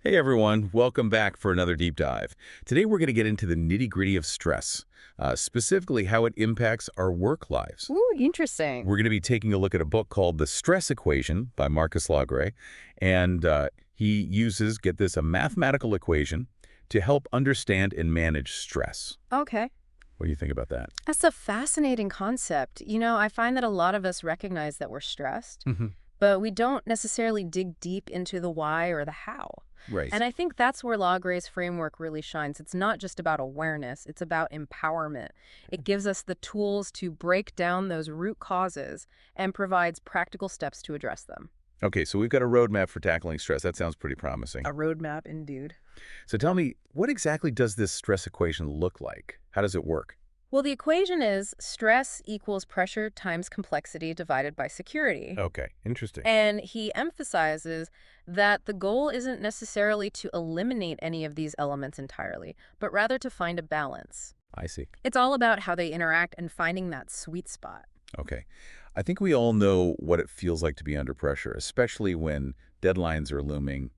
Hey everyone, welcome back for another deep dive. Today we're going to get into the nitty-gritty of stress, specifically how it impacts our work lives. Ooh, interesting. We're going to be taking a look at a book called The Stress Equation by Marcus Lagre, and he uses, get this, a mathematical equation to help understand and manage stress. Okay. What do you think about that? That's a fascinating concept. I find that a lot of us recognize that we're stressed, Hmm. but we don't necessarily dig deep into the why or the how. Right. And I think that's where Lagre's framework really shines. It's not just about awareness, it's about empowerment. It gives us the tools to break down those root causes and provides practical steps to address them. Okay, so we've got a roadmap for tackling stress. That sounds pretty promising. A roadmap, indeed. So tell me, what exactly does this stress equation look like? How does it work? Well, the equation is stress equals pressure times complexity divided by security. Okay, interesting. And he emphasizes that the goal isn't necessarily to eliminate any of these elements entirely, but rather to find a balance. I see. It's all about how they interact and finding that sweet spot. Okay. I think we all know what it feels like to be under pressure, especially when deadlines are looming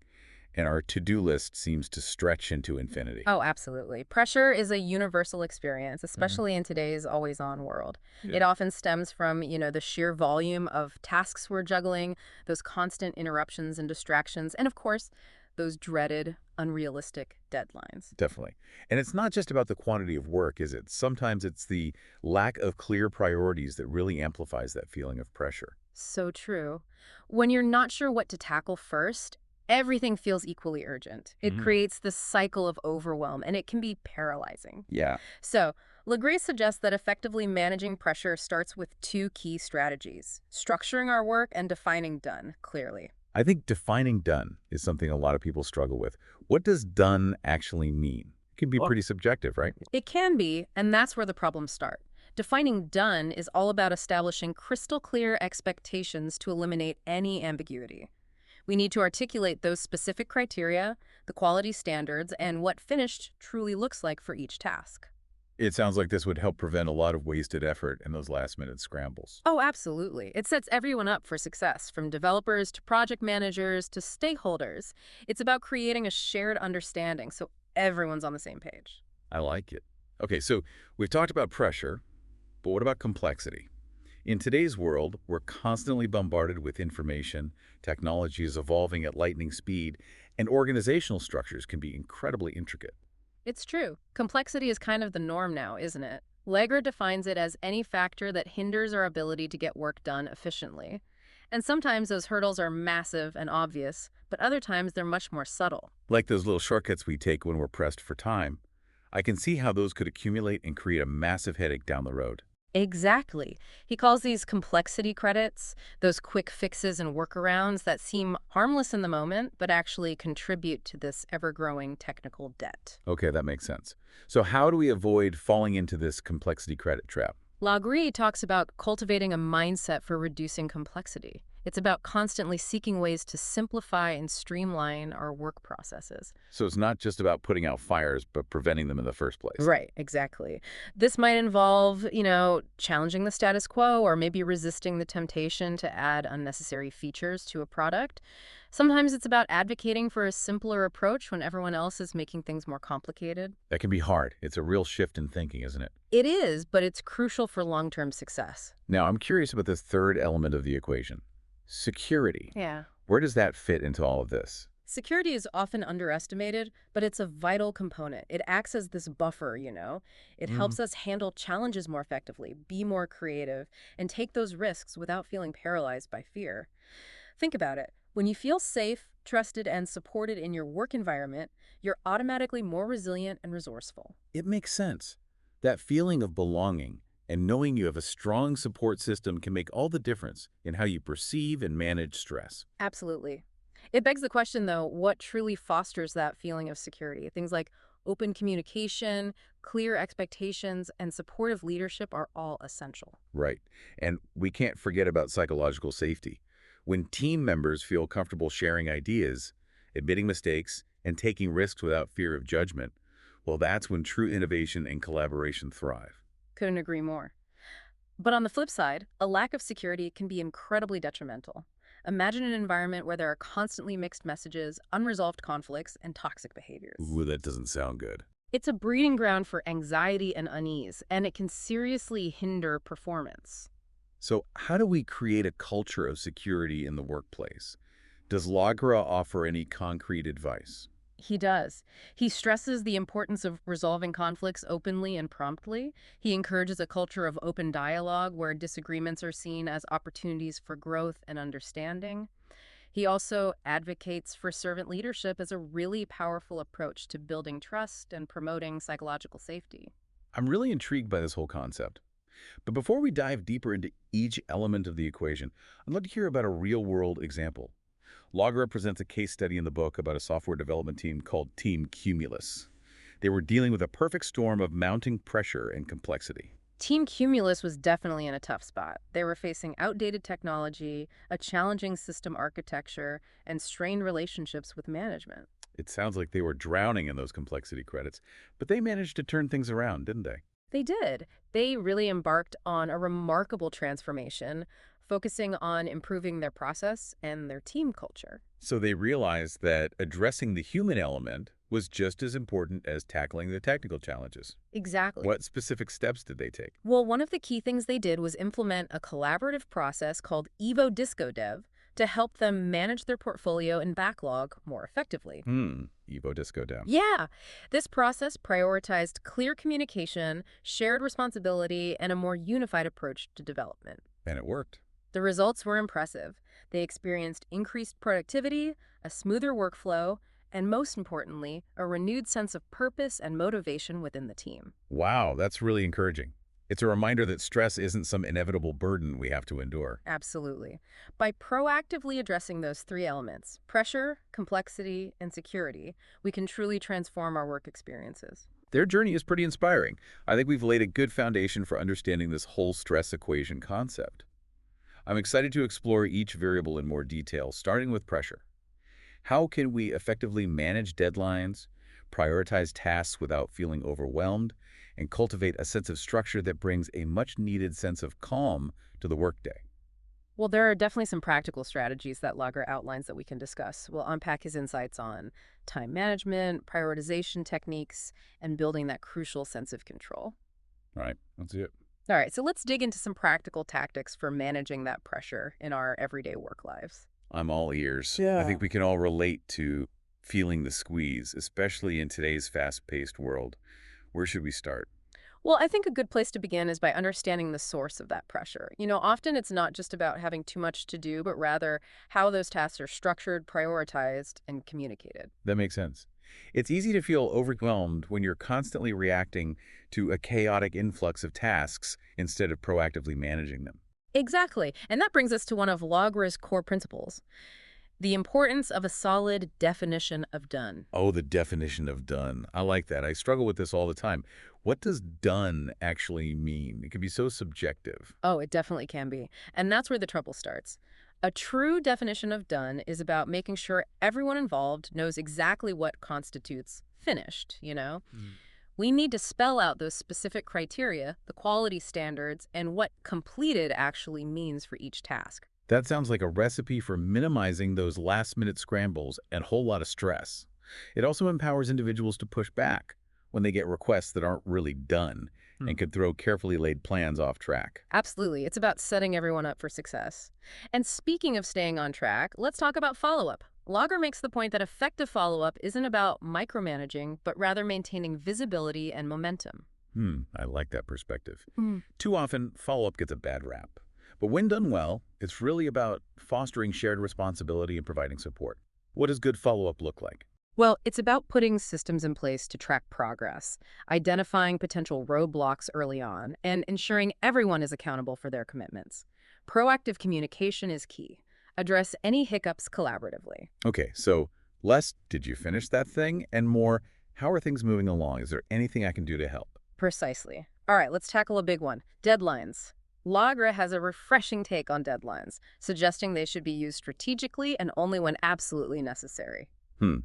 and our to-do list seems to stretch into infinity. Oh, absolutely. Pressure is a universal experience, Hmm. especially in today's always-on world. It Yeah, often stems from, the sheer volume of tasks we're juggling, those constant interruptions and distractions, and of course, those dreaded, unrealistic deadlines. definitely. And it's not just about the quantity of work, is it? Sometimes it's the lack of clear priorities that really amplifies that feeling of pressure. So true. When you're not sure what to tackle first, everything feels equally urgent. It Mhm. creates this cycle of overwhelm, and it can be paralyzing. Yeah, So, Legree suggests that effectively managing pressure starts with two key strategies: structuring our work and defining done clearly. I think defining done is something a lot of people struggle with. What does done actually mean? It can be pretty subjective, right? It can be, and that's where the problems start. Defining done is all about establishing crystal clear expectations to eliminate any ambiguity. We need to articulate those specific criteria, the quality standards, and what finished truly looks like for each task. It sounds like this would help prevent a lot of wasted effort and those last-minute scrambles. Oh, absolutely. It sets everyone up for success, from developers to project managers to stakeholders. It's about creating a shared understanding so everyone's on the same page. I like it. Okay, so we've talked about pressure, but what about complexity? In today's world, we're constantly bombarded with information, technology is evolving at lightning speed, and organizational structures can be incredibly intricate. It's true. Complexity is kind of the norm now, isn't it? Legger defines it as any factor that hinders our ability to get work done efficiently. And sometimes those hurdles are massive and obvious, but other times they're much more subtle. Like those little shortcuts we take when we're pressed for time, I can see how those could accumulate and create a massive headache down the road. Exactly. He calls these complexity credits, those quick fixes and workarounds that seem harmless in the moment, but actually contribute to this ever-growing technical debt. Okay, that makes sense. So how do we avoid falling into this complexity credit trap? Lagre talks about cultivating a mindset for reducing complexity. It's about constantly seeking ways to simplify and streamline our work processes. So it's not just about putting out fires, but preventing them in the first place. Right, exactly. This might involve, challenging the status quo or maybe resisting the temptation to add unnecessary features to a product. Sometimes it's about advocating for a simpler approach when everyone else is making things more complicated. That can be hard. It's a real shift in thinking, isn't it? It is, but it's crucial for long-term success. Now, I'm curious about this third element of the equation. Security. Yeah. Where does that fit into all of this? Security is often underestimated, but it's a vital component. It acts as this buffer. It Hmm. helps us handle challenges more effectively, be more creative, and take those risks without feeling paralyzed by fear. Think about it. When you feel safe, trusted, and supported in your work environment, you're automatically more resilient and resourceful. It makes sense. That feeling of belonging and knowing you have a strong support system can make all the difference in how you perceive and manage stress. Absolutely. It begs the question, though, what truly fosters that feeling of security? Things like open communication, clear expectations, and supportive leadership are all essential. Right. And we can't forget about psychological safety. When team members feel comfortable sharing ideas, admitting mistakes, and taking risks without fear of judgment, well, that's when true innovation and collaboration thrive. Couldn't agree more. But on the flip side, a lack of security can be incredibly detrimental. Imagine an environment where there are constantly mixed messages, unresolved conflicts, and toxic behaviors. Ooh, that doesn't sound good. It's a breeding ground for anxiety and unease, and it can seriously hinder performance. So how do we create a culture of security in the workplace? Does Lagre offer any concrete advice? He does. He stresses the importance of resolving conflicts openly and promptly. He encourages a culture of open dialogue where disagreements are seen as opportunities for growth and understanding. He also advocates for servant leadership as a really powerful approach to building trust and promoting psychological safety. I'm really intrigued by this whole concept. But before we dive deeper into each element of the equation, I'd love to hear about a real-world example. Lagre presents a case study in the book about a software development team called Team Cumulus. They were dealing with a perfect storm of mounting pressure and complexity. Team Cumulus was definitely in a tough spot. They were facing outdated technology, a challenging system architecture, and strained relationships with management. It sounds like they were drowning in those complexity credits, but they managed to turn things around, didn't they? They did. They really embarked on a remarkable transformation, focusing on improving their process and their team culture. So they realized that addressing the human element was just as important as tackling the technical challenges. Exactly. What specific steps did they take? Well, one of the key things they did was implement a collaborative process called EvoDiscoDev to help them manage their portfolio and backlog more effectively. EvoDiscoDev. Yeah, this process prioritized clear communication, shared responsibility, and a more unified approach to development. And it worked. The results were impressive. They experienced increased productivity, a smoother workflow, and most importantly, a renewed sense of purpose and motivation within the team. Wow, that's really encouraging. It's a reminder that stress isn't some inevitable burden we have to endure. Absolutely. By proactively addressing those three elements, pressure, complexity, and security, we can truly transform our work experiences. Their journey is pretty inspiring. I think we've laid a good foundation for understanding this whole stress equation concept. I'm excited to explore each variable in more detail, starting with pressure. How can we effectively manage deadlines, prioritize tasks without feeling overwhelmed, and cultivate a sense of structure that brings a much-needed sense of calm to the workday? Well, there are definitely some practical strategies that Lager outlines that we can discuss. We'll unpack his insights on time management, prioritization techniques, and building that crucial sense of control. All right, let's see it. All right, so let's dig into some practical tactics for managing that pressure in our everyday work lives. I'm all ears. I Yeah. think we can all relate to feeling the squeeze, especially in today's fast-paced world. Where should we start? Well, I think a good place to begin is by understanding the source of that pressure. Often it's not just about having too much to do, but rather how those tasks are structured, prioritized, and communicated. That makes sense. It's easy to feel overwhelmed when you're constantly reacting to a chaotic influx of tasks instead of proactively managing them. Exactly. And that brings us to one of Lagre's core principles, the importance of a solid definition of done. Oh, the definition of done. I like that. I struggle with this all the time. What does done actually mean? It can be so subjective. Oh, it definitely can be. And that's where the trouble starts. A true definition of done is about making sure everyone involved knows exactly what constitutes finished. We need to spell out those specific criteria, the quality standards, and what completed actually means for each task. That sounds like a recipe for minimizing those last-minute scrambles and a whole lot of stress. It also empowers individuals to push back when they get requests that aren't really done and could throw carefully laid plans off track. Absolutely. It's about setting everyone up for success. And speaking of staying on track, let's talk about follow-up. Lager makes the point that effective follow-up isn't about micromanaging, but rather maintaining visibility and momentum. I like that perspective. Mm. Too often, follow-up gets a bad rap. But when done well, it's really about fostering shared responsibility and providing support. What does good follow-up look like? Well, it's about putting systems in place to track progress, identifying potential roadblocks early on, and ensuring everyone is accountable for their commitments. Proactive communication is key. Address any hiccups collaboratively. Okay, so less, did you finish that thing? And more, how are things moving along? Is there anything I can do to help? Precisely. All right, let's tackle a big one. Deadlines. Lagre has a refreshing take on deadlines, suggesting they should be used strategically and only when absolutely necessary. Hmm.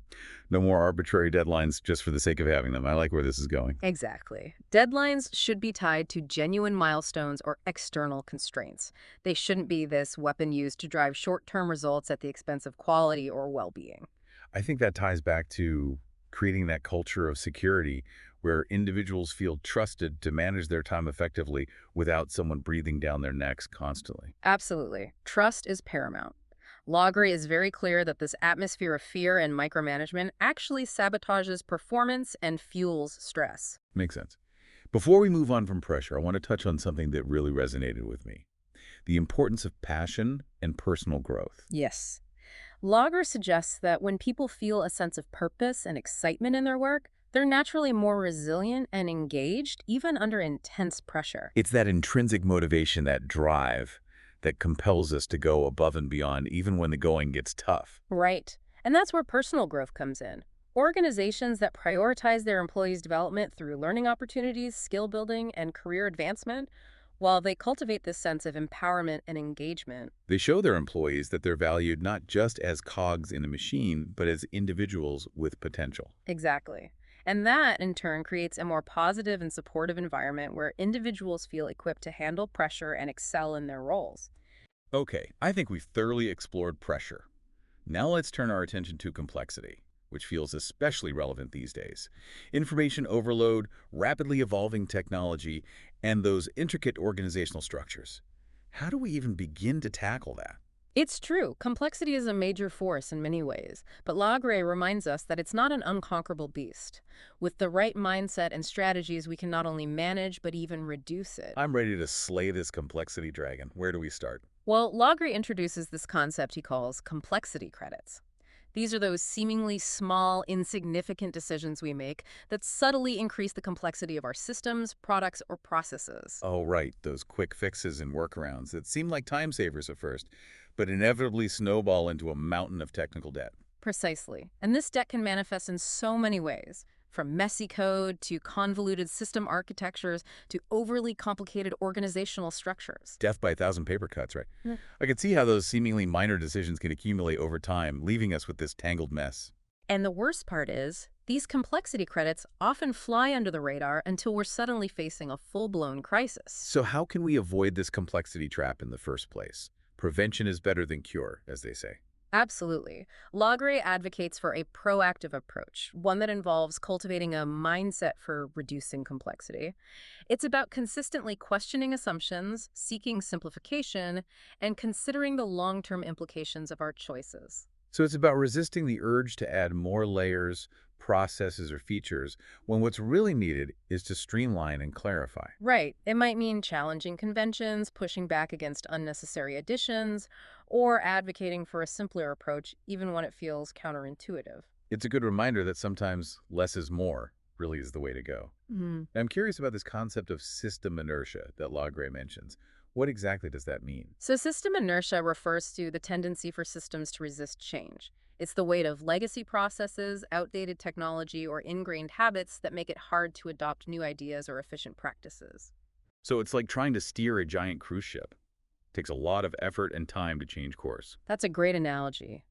No more arbitrary deadlines just for the sake of having them. I like where this is going. Exactly. Deadlines should be tied to genuine milestones or external constraints. They shouldn't be this weapon used to drive short-term results at the expense of quality or well-being. I think that ties back to creating that culture of security where individuals feel trusted to manage their time effectively without someone breathing down their necks constantly. Absolutely. Trust is paramount. Lagre is very clear that this atmosphere of fear and micromanagement actually sabotages performance and fuels stress. Makes sense. Before we move on from pressure, I want to touch on something that really resonated with me. The importance of passion and personal growth. Yes. Lagre suggests that when people feel a sense of purpose and excitement in their work, they're naturally more resilient and engaged, even under intense pressure. It's that intrinsic motivation, that drive, that compels us to go above and beyond even when the going gets tough. Right. And that's where personal growth comes in. Organizations that prioritize their employees' development through learning opportunities, skill building, and career advancement, while they cultivate this sense of empowerment and engagement. They show their employees that they're valued not just as cogs in a machine, but as individuals with potential. Exactly. And that, in turn, creates a more positive and supportive environment where individuals feel equipped to handle pressure and excel in their roles. Okay, I think we've thoroughly explored pressure. Now let's turn our attention to complexity, which feels especially relevant these days. Information overload, rapidly evolving technology, and those intricate organizational structures. How do we even begin to tackle that? It's true, complexity is a major force in many ways, but Lagre reminds us that it's not an unconquerable beast. With the right mindset and strategies, we can not only manage, but even reduce it. I'm ready to slay this complexity dragon. Where do we start? Well, Lagre introduces this concept he calls complexity credits. These are those seemingly small, insignificant decisions we make that subtly increase the complexity of our systems, products, or processes. Oh, right, those quick fixes and workarounds that seem like time savers at first, but inevitably snowball into a mountain of technical debt. Precisely. And this debt can manifest in so many ways, from messy code to convoluted system architectures to overly complicated organizational structures. Death by a thousand paper cuts, right? Mm. I can see how those seemingly minor decisions can accumulate over time, leaving us with this tangled mess. And the worst part is, these complexity credits often fly under the radar until we're suddenly facing a full-blown crisis. So how can we avoid this complexity trap in the first place? Prevention is better than cure, as they say. Absolutely. Lagre advocates for a proactive approach, one that involves cultivating a mindset for reducing complexity. It's about consistently questioning assumptions, seeking simplification, and considering the long-term implications of our choices. So it's about resisting the urge to add more layers, processes, or features when what's really needed is to streamline and clarify. Right. It might mean challenging conventions, pushing back against unnecessary additions, or advocating for a simpler approach even when it feels counterintuitive. It's a good reminder that sometimes less is more really is the way to go. Mhm. Now, I'm curious about this concept of system inertia that Lagre mentions. What exactly does that mean? So system inertia refers to the tendency for systems to resist change. It's the weight of legacy processes, outdated technology, or ingrained habits that make it hard to adopt new ideas or efficient practices. So it's like trying to steer a giant cruise ship. Takes a lot of effort and time to change course. That's a great analogy.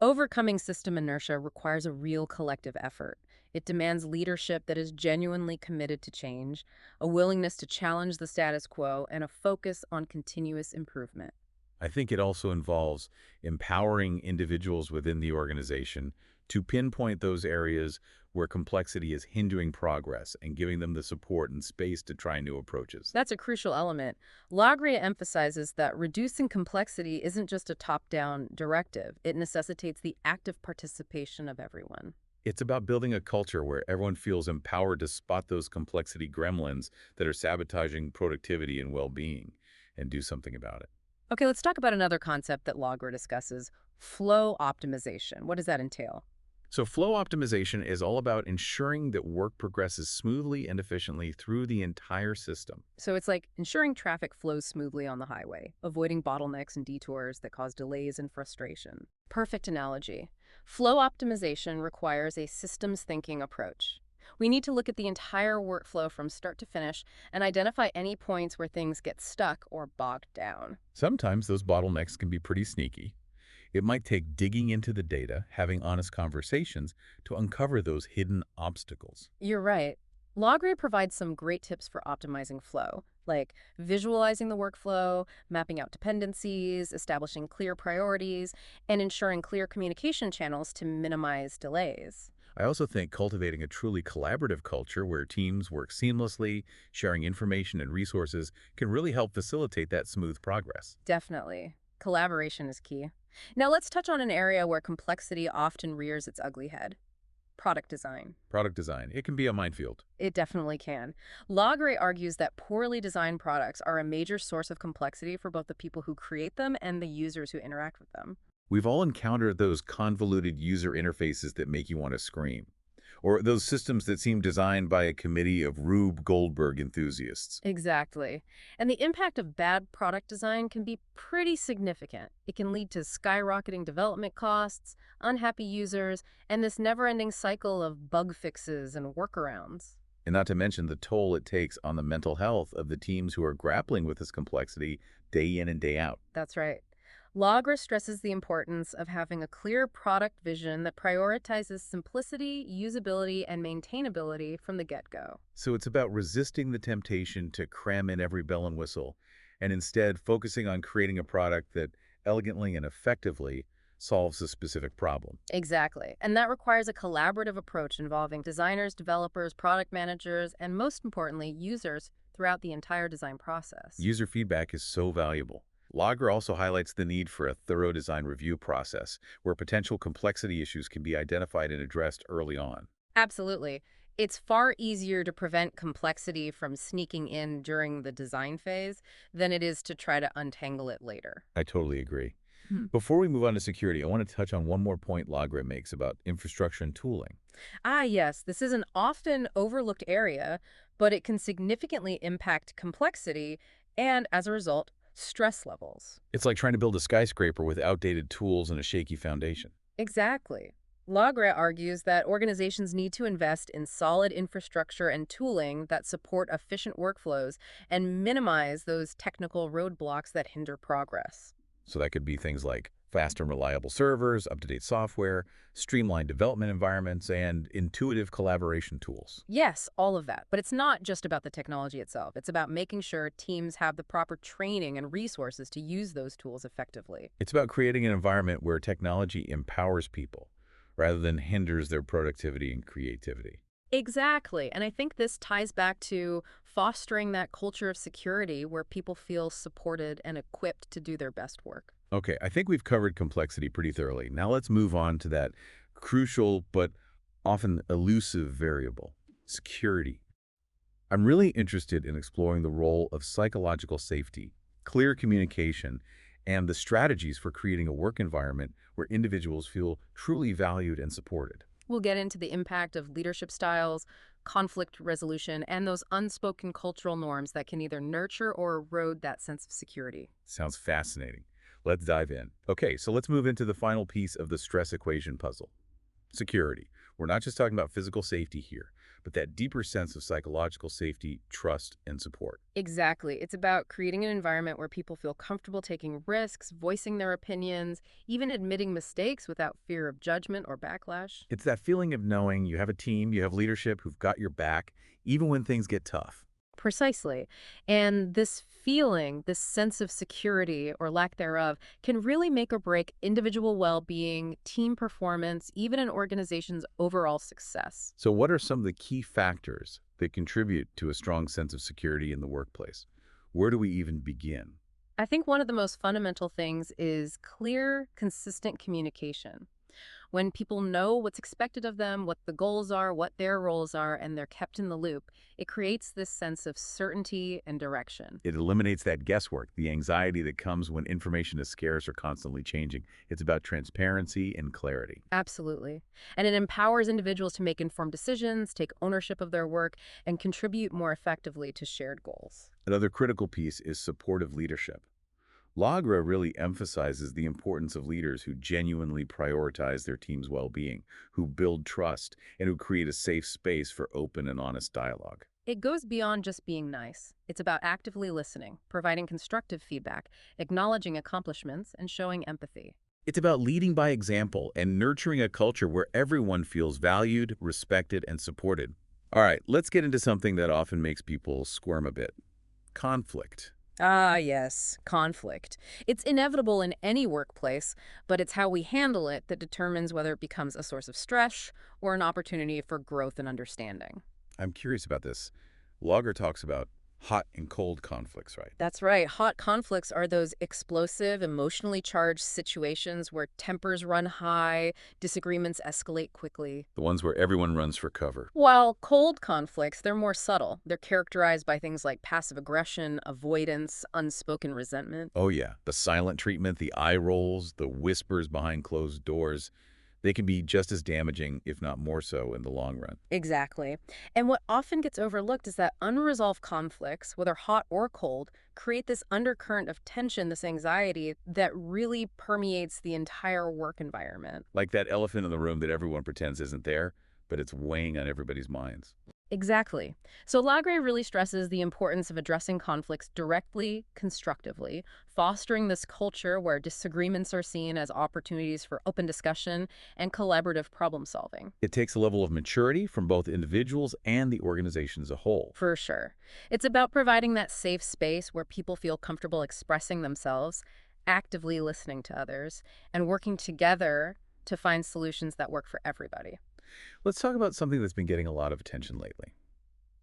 Overcoming system inertia requires a real collective effort. It demands leadership that is genuinely committed to change, a willingness to challenge the status quo, and a focus on continuous improvement. I think it also involves empowering individuals within the organization to pinpoint those areas where complexity is hindering progress and giving them the support and space to try new approaches. That's a crucial element. Lagre emphasizes that reducing complexity isn't just a top-down directive. It necessitates the active participation of everyone. It's about building a culture where everyone feels empowered to spot those complexity gremlins that are sabotaging productivity and well-being and do something about it. Okay, let's talk about another concept that Lagre discusses, flow optimization. What does that entail? So flow optimization is all about ensuring that work progresses smoothly and efficiently through the entire system. So it's like ensuring traffic flows smoothly on the highway, avoiding bottlenecks and detours that cause delays and frustration. Perfect analogy. Flow optimization requires a systems thinking approach. We need to look at the entire workflow from start to finish and identify any points where things get stuck or bogged down. Sometimes those bottlenecks can be pretty sneaky. It might take digging into the data, having honest conversations to uncover those hidden obstacles. You're right. Logray provides some great tips for optimizing flow, like visualizing the workflow, mapping out dependencies, establishing clear priorities, and ensuring clear communication channels to minimize delays. I also think cultivating a truly collaborative culture where teams work seamlessly, sharing information and resources, can really help facilitate that smooth progress. Definitely. Collaboration is key. Now let's touch on an area where complexity often rears its ugly head: product design. Product design, it can be a minefield. It definitely can. Lagre argues that poorly designed products are a major source of complexity for both the people who create them and the users who interact with them. We've all encountered those convoluted user interfaces that make you want to scream, or those systems that seem designed by a committee of Rube Goldberg enthusiasts. Exactly. And the impact of bad product design can be pretty significant. It can lead to skyrocketing development costs, unhappy users, and this never-ending cycle of bug fixes and workarounds. And not to mention the toll it takes on the mental health of the teams who are grappling with this complexity day in and day out. That's right. Lagra stresses the importance of having a clear product vision that prioritizes simplicity, usability, and maintainability from the get-go. So it's about resisting the temptation to cram in every bell and whistle, and instead focusing on creating a product that elegantly and effectively solves a specific problem. Exactly. And that requires a collaborative approach involving designers, developers, product managers, and most importantly, users throughout the entire design process. User feedback is so valuable. Logger also highlights the need for a thorough design review process where potential complexity issues can be identified and addressed early on. Absolutely. It's far easier to prevent complexity from sneaking in during the design phase than it is to try to untangle it later. I totally agree. Hmm. Before we move on to security, I want to touch on one more point Logger makes about infrastructure and tooling. Yes, this is an often overlooked area, but it can significantly impact complexity and, as a result, stress levels. It's like trying to build a skyscraper with outdated tools and a shaky foundation. Exactly. Lagre argues that organizations need to invest in solid infrastructure and tooling that support efficient workflows and minimize those technical roadblocks that hinder progress. So that could be things like fast and reliable servers, up-to-date software, streamlined development environments, and intuitive collaboration tools. Yes, all of that. But it's not just about the technology itself. It's about making sure teams have the proper training and resources to use those tools effectively. It's about creating an environment where technology empowers people rather than hinders their productivity and creativity. Exactly. And I think this ties back to fostering that culture of security where people feel supported and equipped to do their best work. Okay, I think we've covered complexity pretty thoroughly. Now let's move on to that crucial but often elusive variable, security. I'm really interested in exploring the role of psychological safety, clear communication, and the strategies for creating a work environment where individuals feel truly valued and supported. We'll get into the impact of leadership styles, conflict resolution, and those unspoken cultural norms that can either nurture or erode that sense of security. Sounds fascinating. Let's dive in. Okay, so let's move into the final piece of the stress equation puzzle. Security. We're not just talking about physical safety here, but that deeper sense of psychological safety, trust, and support. Exactly. It's about creating an environment where people feel comfortable taking risks, voicing their opinions, even admitting mistakes without fear of judgment or backlash. It's that feeling of knowing you have a team, you have leadership who've got your back, even when things get tough. Precisely. And this feeling, this sense of security or lack thereof, can really make or break individual well-being, team performance, even an organization's overall success. So what are some of the key factors that contribute to a strong sense of security in the workplace? Where do we even begin? I think one of the most fundamental things is clear, consistent communication. When people know what's expected of them, what the goals are, what their roles are, and they're kept in the loop, it creates this sense of certainty and direction. It eliminates that guesswork, the anxiety that comes when information is scarce or constantly changing. It's about transparency and clarity. Absolutely. And it empowers individuals to make informed decisions, take ownership of their work, and contribute more effectively to shared goals. Another critical piece is supportive leadership. Lagra really emphasizes the importance of leaders who genuinely prioritize their team's well-being, who build trust, and who create a safe space for open and honest dialogue. It goes beyond just being nice. It's about actively listening, providing constructive feedback, acknowledging accomplishments, and showing empathy. It's about leading by example and nurturing a culture where everyone feels valued, respected, and supported. All right, let's get into something that often makes people squirm a bit. Conflict. Ah, yes, conflict. It's inevitable in any workplace, but it's how we handle it that determines whether it becomes a source of stress or an opportunity for growth and understanding. I'm curious about this. Logger talks about hot and cold conflicts, right? That's right. Hot conflicts are those explosive, emotionally charged situations where tempers run high, disagreements escalate quickly. The ones where everyone runs for cover. While cold conflicts, they're more subtle. They're characterized by things like passive aggression, avoidance, unspoken resentment. Oh yeah, the silent treatment, the eye rolls, the whispers behind closed doors. They can be just as damaging, if not more so, in the long run. Exactly. And what often gets overlooked is that unresolved conflicts, whether hot or cold, create this undercurrent of tension, this anxiety that really permeates the entire work environment. Like that elephant in the room that everyone pretends isn't there, but it's weighing on everybody's minds. Exactly. So Lagre really stresses the importance of addressing conflicts directly, constructively, fostering this culture where disagreements are seen as opportunities for open discussion and collaborative problem solving. It takes a level of maturity from both individuals and the organization as a whole. For sure. It's about providing that safe space where people feel comfortable expressing themselves, actively listening to others, and working together to find solutions that work for everybody. Let's talk about something that's been getting a lot of attention lately.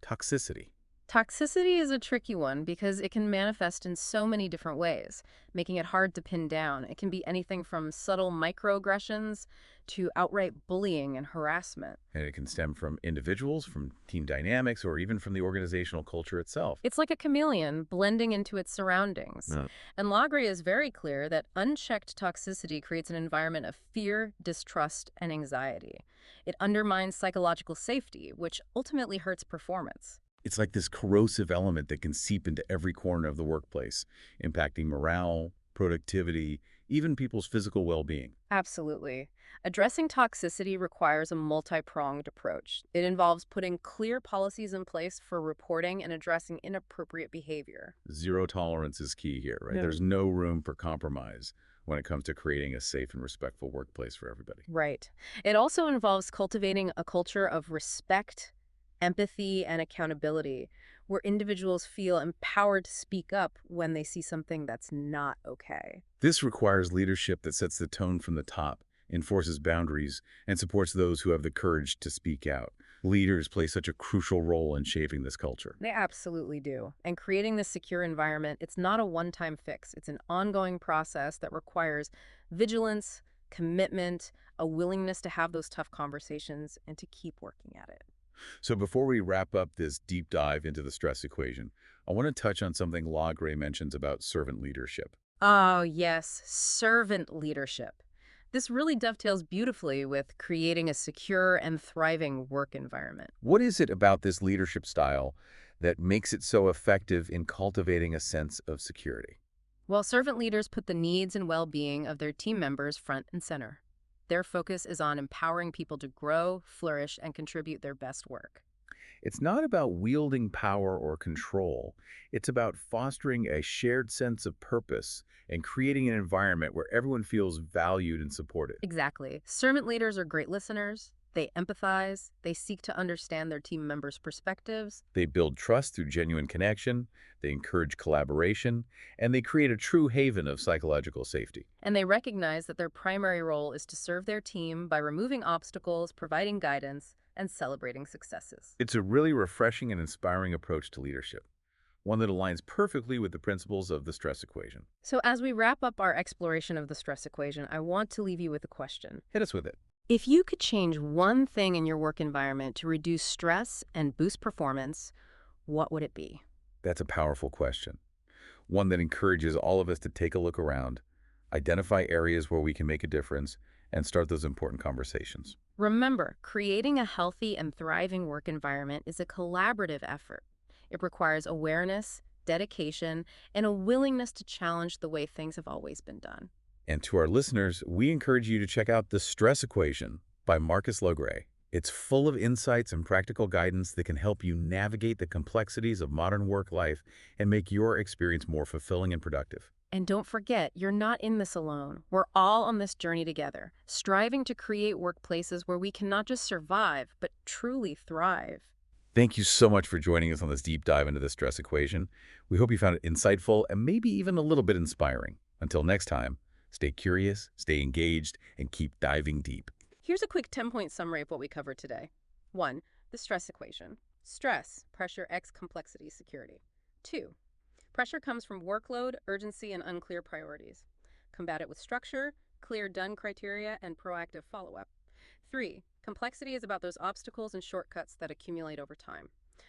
Toxicity. Toxicity is a tricky one because it can manifest in so many different ways, making it hard to pin down. It can be anything from subtle microaggressions to outright bullying and harassment. And it can stem from individuals, from team dynamics, or even from the organizational culture itself. It's like a chameleon blending into its surroundings. Yeah. And Lagre is very clear that unchecked toxicity creates an environment of fear, distrust, and anxiety. It undermines psychological safety, which ultimately hurts performance. It's like this corrosive element that can seep into every corner of the workplace, impacting morale, productivity, even people's physical well-being. Absolutely. Addressing toxicity requires a multi-pronged approach. It involves putting clear policies in place for reporting and addressing inappropriate behavior. Zero tolerance is key here, right? Yeah. There's no room for compromise when it comes to creating a safe and respectful workplace for everybody. Right. It also involves cultivating a culture of respect, empathy, and accountability, where individuals feel empowered to speak up when they see something that's not okay. This requires leadership that sets the tone from the top, enforces boundaries, and supports those who have the courage to speak out. Leaders play such a crucial role in shaping this culture. They absolutely do. And creating this secure environment, it's not a one-time fix. It's an ongoing process that requires vigilance, commitment, a willingness to have those tough conversations, and to keep working at it. So before we wrap up this deep dive into the stress equation, I want to touch on something Lagre mentions about servant leadership. Oh, yes, servant leadership. This really dovetails beautifully with creating a secure and thriving work environment. What is it about this leadership style that makes it so effective in cultivating a sense of security? Well, servant leaders put the needs and well-being of their team members front and center. Their focus is on empowering people to grow, flourish, and contribute their best work. It's not about wielding power or control. It's about fostering a shared sense of purpose and creating an environment where everyone feels valued and supported. Exactly. Servant leaders are great listeners. They empathize. They seek to understand their team members' perspectives. They build trust through genuine connection, they encourage collaboration, and they create a true haven of psychological safety. And they recognize that their primary role is to serve their team by removing obstacles, providing guidance, and celebrating successes. It's a really refreshing and inspiring approach to leadership, one that aligns perfectly with the principles of the stress equation. So as we wrap up our exploration of the stress equation, I want to leave you with a question. Hit us with it. If you could change one thing in your work environment to reduce stress and boost performance, what would it be? That's a powerful question, one that encourages all of us to take a look around, identify areas where we can make a difference, and start those important conversations. Remember, creating a healthy and thriving work environment is a collaborative effort. It requires awareness, dedication, and a willingness to challenge the way things have always been done. And to our listeners, we encourage you to check out The Stress Equation by Marcus Lagre. It's full of insights and practical guidance that can help you navigate the complexities of modern work life and make your experience more fulfilling and productive. And don't forget, you're not in this alone. We're all on this journey together, striving to create workplaces where we can not just survive, but truly thrive. Thank you so much for joining us on this deep dive into the stress equation. We hope you found it insightful and maybe even a little bit inspiring. Until next time, stay curious, stay engaged, and keep diving deep. Here's a quick 10-point summary of what we covered today. 1. The stress equation. Stress, pressure x complexity security. 2. Pressure comes from workload, urgency, and unclear priorities. Combat it with structure, clear done criteria, and proactive follow-up. 3. Complexity is about those obstacles and shortcuts that accumulate over time.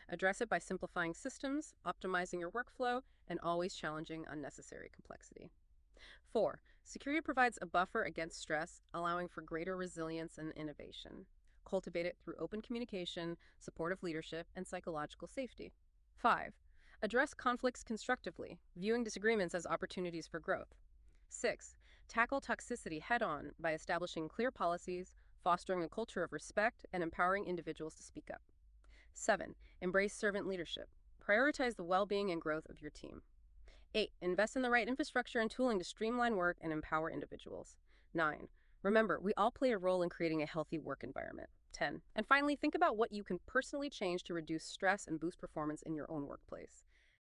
Address it by simplifying systems, optimizing your workflow, and always challenging unnecessary complexity. 4. Security provides a buffer against stress, allowing for greater resilience and innovation. Cultivate it through open communication, supportive leadership, and psychological safety. 5. Address conflicts constructively, viewing disagreements as opportunities for growth. 6. Tackle toxicity head-on by establishing clear policies, fostering a culture of respect, and empowering individuals to speak up. 7. Embrace servant leadership. Prioritize the well-being and growth of your team. 8. Invest in the right infrastructure and tooling to streamline work and empower individuals. 9. Remember, we all play a role in creating a healthy work environment. 10. And finally, think about what you can personally change to reduce stress and boost performance in your own workplace.